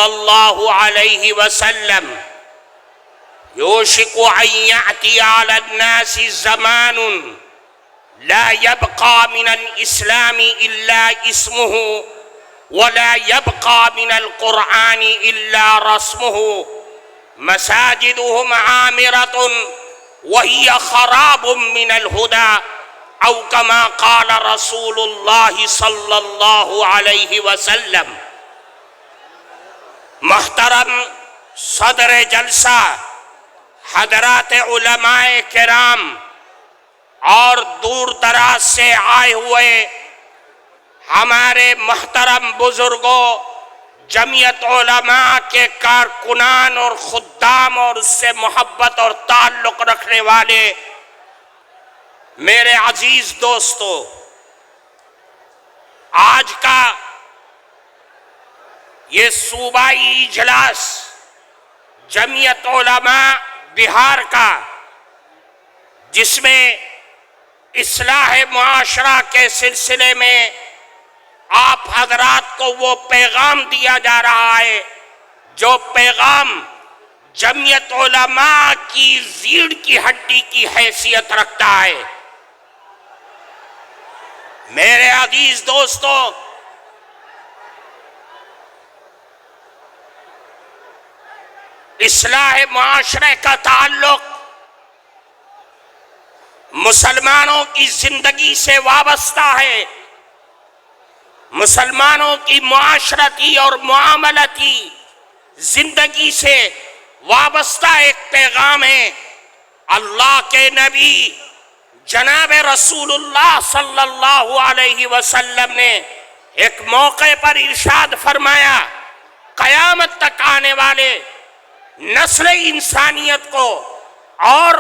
الله عليه وسلم: يوشك أن يأتي على الناس زمان لا يبقى من الإسلام إلا اسمه ولا يبقى من القرآن إلا رسمه مساجدهم عامرة وهي خراب من الهدى أو كما قال رسول الله صلى الله عليه وسلم۔ محترم صدر جلسہ، حضرات علماء کرام اور دور دراز سے آئے ہوئے ہمارے محترم بزرگوں، جمعیت علماء کے کارکنان اور خدام اور اس سے محبت اور تعلق رکھنے والے میرے عزیز دوستو، آج کا یہ صوبائی اجلاس جمعیت علماء بہار کا، جس میں اصلاح معاشرہ کے سلسلے میں آپ حضرات کو وہ پیغام دیا جا رہا ہے جو پیغام جمعیت علماء کی ریڑھ کی ہڈی کی حیثیت رکھتا ہے۔ میرے عزیز دوستو، اصلاح معاشرے کا تعلق مسلمانوں کی زندگی سے وابستہ ہے، مسلمانوں کی معاشرتی اور معاملتی زندگی سے وابستہ ایک پیغام ہے۔ اللہ کے نبی جناب رسول اللہ صلی اللہ علیہ وسلم نے ایک موقع پر ارشاد فرمایا، قیامت تک آنے والے نسل انسانیت کو اور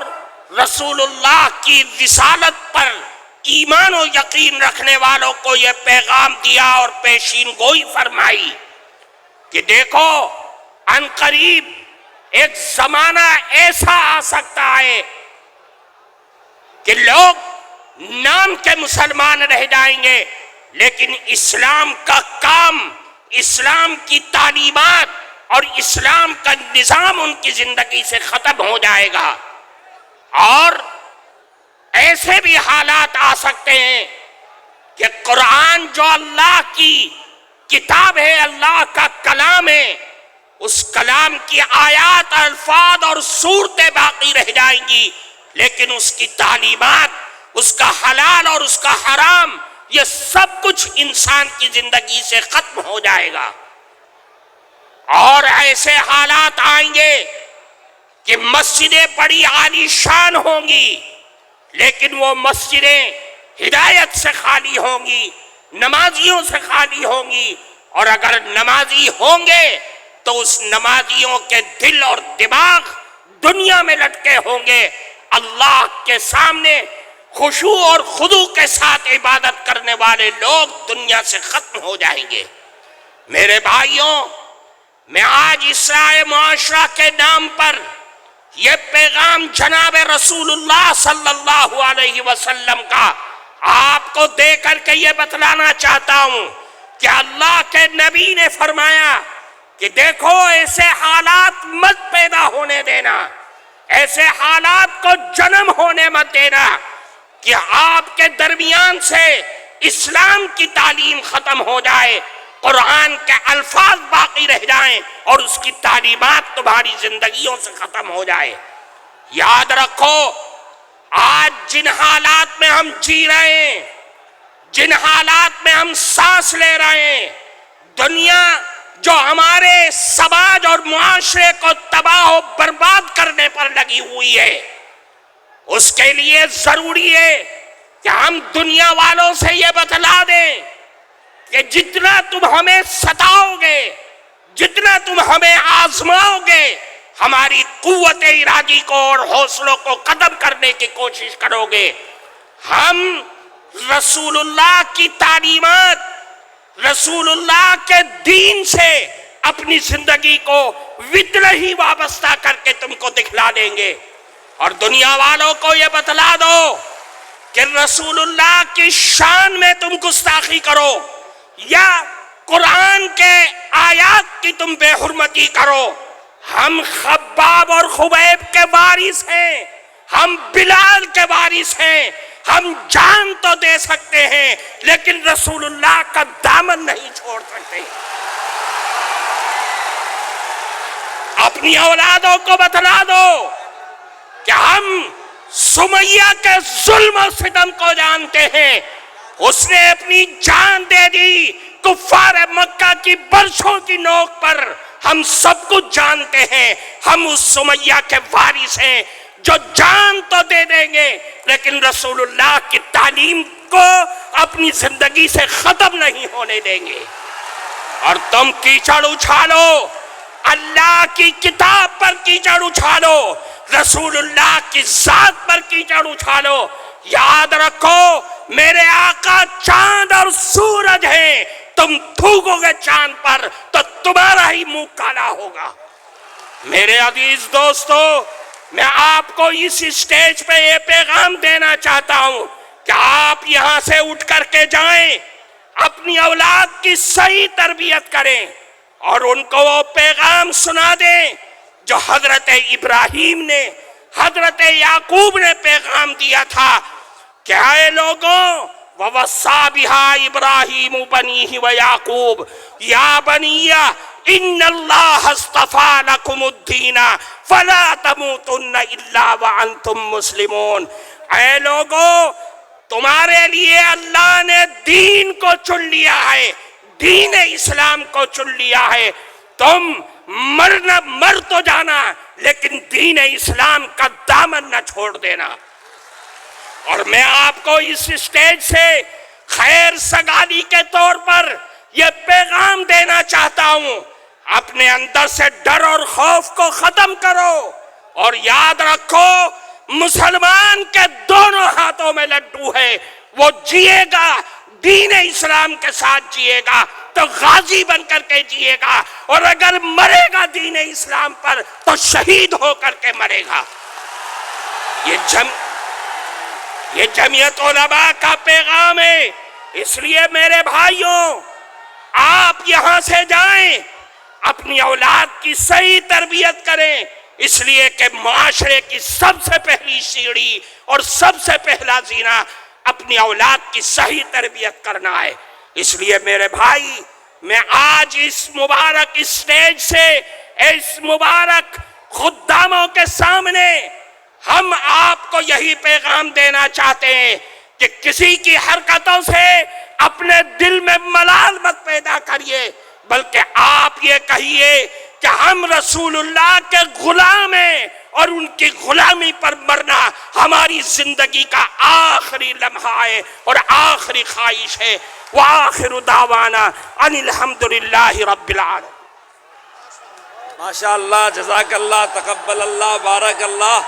رسول اللہ کی رسالت پر ایمان و یقین رکھنے والوں کو یہ پیغام دیا اور پیشین گوئی فرمائی کہ دیکھو عنقریب ایک زمانہ ایسا آ سکتا ہے کہ لوگ نام کے مسلمان رہ جائیں گے، لیکن اسلام کا کام، اسلام کی تعلیمات اور اسلام کا نظام ان کی زندگی سے ختم ہو جائے گا۔ اور ایسے بھی حالات آ سکتے ہیں کہ قرآن جو اللہ کی کتاب ہے، اللہ کا کلام ہے، اس کلام کی آیات، الفاظ اور صورتیں باقی رہ جائیں گی، لیکن اس کی تعلیمات، اس کا حلال اور اس کا حرام، یہ سب کچھ انسان کی زندگی سے ختم ہو جائے گا۔ اور ایسے حالات آئیں گے کہ مسجدیں بڑی عالی شان ہوں گی، لیکن وہ مسجدیں ہدایت سے خالی ہوں گی، نمازیوں سے خالی ہوں گی، اور اگر نمازی ہوں گے تو اس نمازیوں کے دل اور دماغ دنیا میں لٹکے ہوں گے، اللہ کے سامنے خشوع اور خضوع کے ساتھ عبادت کرنے والے لوگ دنیا سے ختم ہو جائیں گے۔ میرے بھائیوں، میں آج اصلاح معاشرہ کے نام پر یہ پیغام جناب رسول اللہ صلی اللہ علیہ وسلم کا آپ کو دے کر کے یہ بتلانا چاہتا ہوں کہ اللہ کے نبی نے فرمایا کہ دیکھو ایسے حالات مت پیدا ہونے دینا، ایسے حالات کو جنم ہونے مت دینا کہ آپ کے درمیان سے اسلام کی تعلیم ختم ہو جائے، قرآن کے الفاظ باقی رہ جائیں اور اس کی تعلیمات تمہاری زندگیوں سے ختم ہو جائے۔ یاد رکھو، آج جن حالات میں ہم جی رہے ہیں، جن حالات میں ہم سانس لے رہے ہیں، دنیا جو ہمارے سماج اور معاشرے کو تباہ و برباد کرنے پر لگی ہوئی ہے، اس کے لیے ضروری ہے کہ ہم دنیا والوں سے یہ بتلا دیں کہ جتنا تم ہمیں ستاؤ گے، جتنا تم ہمیں آزماؤ گے، ہماری قوت ارادی کو اور حوصلوں کو ختم کرنے کی کوشش کرو گے، ہم رسول اللہ کی تعلیمات، رسول اللہ کے دین سے اپنی زندگی کو وطن ہی وابستہ کر کے تم کو دکھلا دیں گے۔ اور دنیا والوں کو یہ بتلا دو کہ رسول اللہ کی شان میں تم گستاخی کرو یا قرآن کے آیات کی تم بے حرمتی کرو. ہم خباب اور خبیب کے وارث ہیں، ہم بلال کے وارث ہیں. ہم جان تو دے سکتے ہیں لیکن رسول اللہ کا دامن نہیں چھوڑ سکتے. اپنی اولادوں کو بتلا دو کہ ہم سمیہ کے ظلم و ستم کو جانتے ہیں. اس نے اپنی جان دے دی کفار مکہ کی برسوں کی نوک پر. ہم سب کچھ جانتے ہیں. ہم اس سمیہ کے وارث ہیں جو جان تو دے دیں گے لیکن رسول اللہ کی تعلیم کو اپنی زندگی سے ختم نہیں ہونے دیں گے. اور تم کیچڑ اچھالو، اللہ کی کتاب پر کیچڑ اچھالو، رسول اللہ کی ذات پر کیچڑ اچھالو. یاد رکھو میرے آقا چاند اور سورج ہیں. تم تھوکو گے چاند پر تو تمہارا ہی منہ کالا ہوگا. میرے عزیز دوستو، میں آپ کو اس اسٹیج پہ یہ پیغام دینا چاہتا ہوں کہ آپ یہاں سے اٹھ کر کے جائیں، اپنی اولاد کی صحیح تربیت کریں اور ان کو وہ پیغام سنا دیں جو حضرت ابراہیم نے، حضرت یعقوب نے پیغام دیا تھا کہ اے لوگوں، وَوَصَّىٰ بِهَا إِبْرَاهِيمُ بَنِيهِ وَيَعْقُوبُ يَا بَنِيَّ إِنَّ اللَّهَ اصْطَفَىٰ لَكُمُ الدِّينَ فَلَا تَمُوتُنَّ إِلَّا وَأَنْتُمْ مُسْلِمُونَ. اے لوگوں، تمہارے لیے اللہ نے دین کو چن لیا ہے، دین اسلام کو چن لیا ہے. تم مر تو جانا لیکن دین اسلام کا دامن نہ چھوڑ دینا. اور میں آپ کو اس اسٹیج سے خیر سگالی کے طور پر یہ پیغام دینا چاہتا ہوں، اپنے اندر سے ڈر اور خوف کو ختم کرو اور یاد رکھو مسلمان کے دونوں ہاتھوں میں لڈو ہے. وہ جیے گا دین اسلام کے ساتھ جیے گا تو غازی بن کر کے جیے گا، اور اگر مرے گا دین اسلام پر تو شہید ہو کر کے مرے گا. یہ جمعیت علماء کا پیغام ہے. اس لیے میرے بھائیوں، آپ یہاں سے جائیں، اپنی اولاد کی صحیح تربیت کریں، اس لیے کہ معاشرے کی سب سے پہلی سیڑھی اور سب سے پہلا زینہ اپنی اولاد کی صحیح تربیت کرنا ہے. اس لیے میرے بھائی، میں آج اس مبارک اسٹیج سے اس مبارک خداموں کے سامنے ہم آپ کو یہی پیغام دینا چاہتے ہیں کہ کسی کی حرکتوں سے اپنے دل میں ملال مت پیدا کریے، بلکہ آپ یہ کہیے کہ ہم رسول اللہ کے غلام ہیں اور ان کی غلامی پر مرنا ہماری زندگی کا آخری لمحہ ہے اور آخری خواہش ہے. وآخر دعوانا ان الحمدللہ رب العالمین. ماشاءاللہ، جزاک اللہ، تقبل اللہ، بارک اللہ.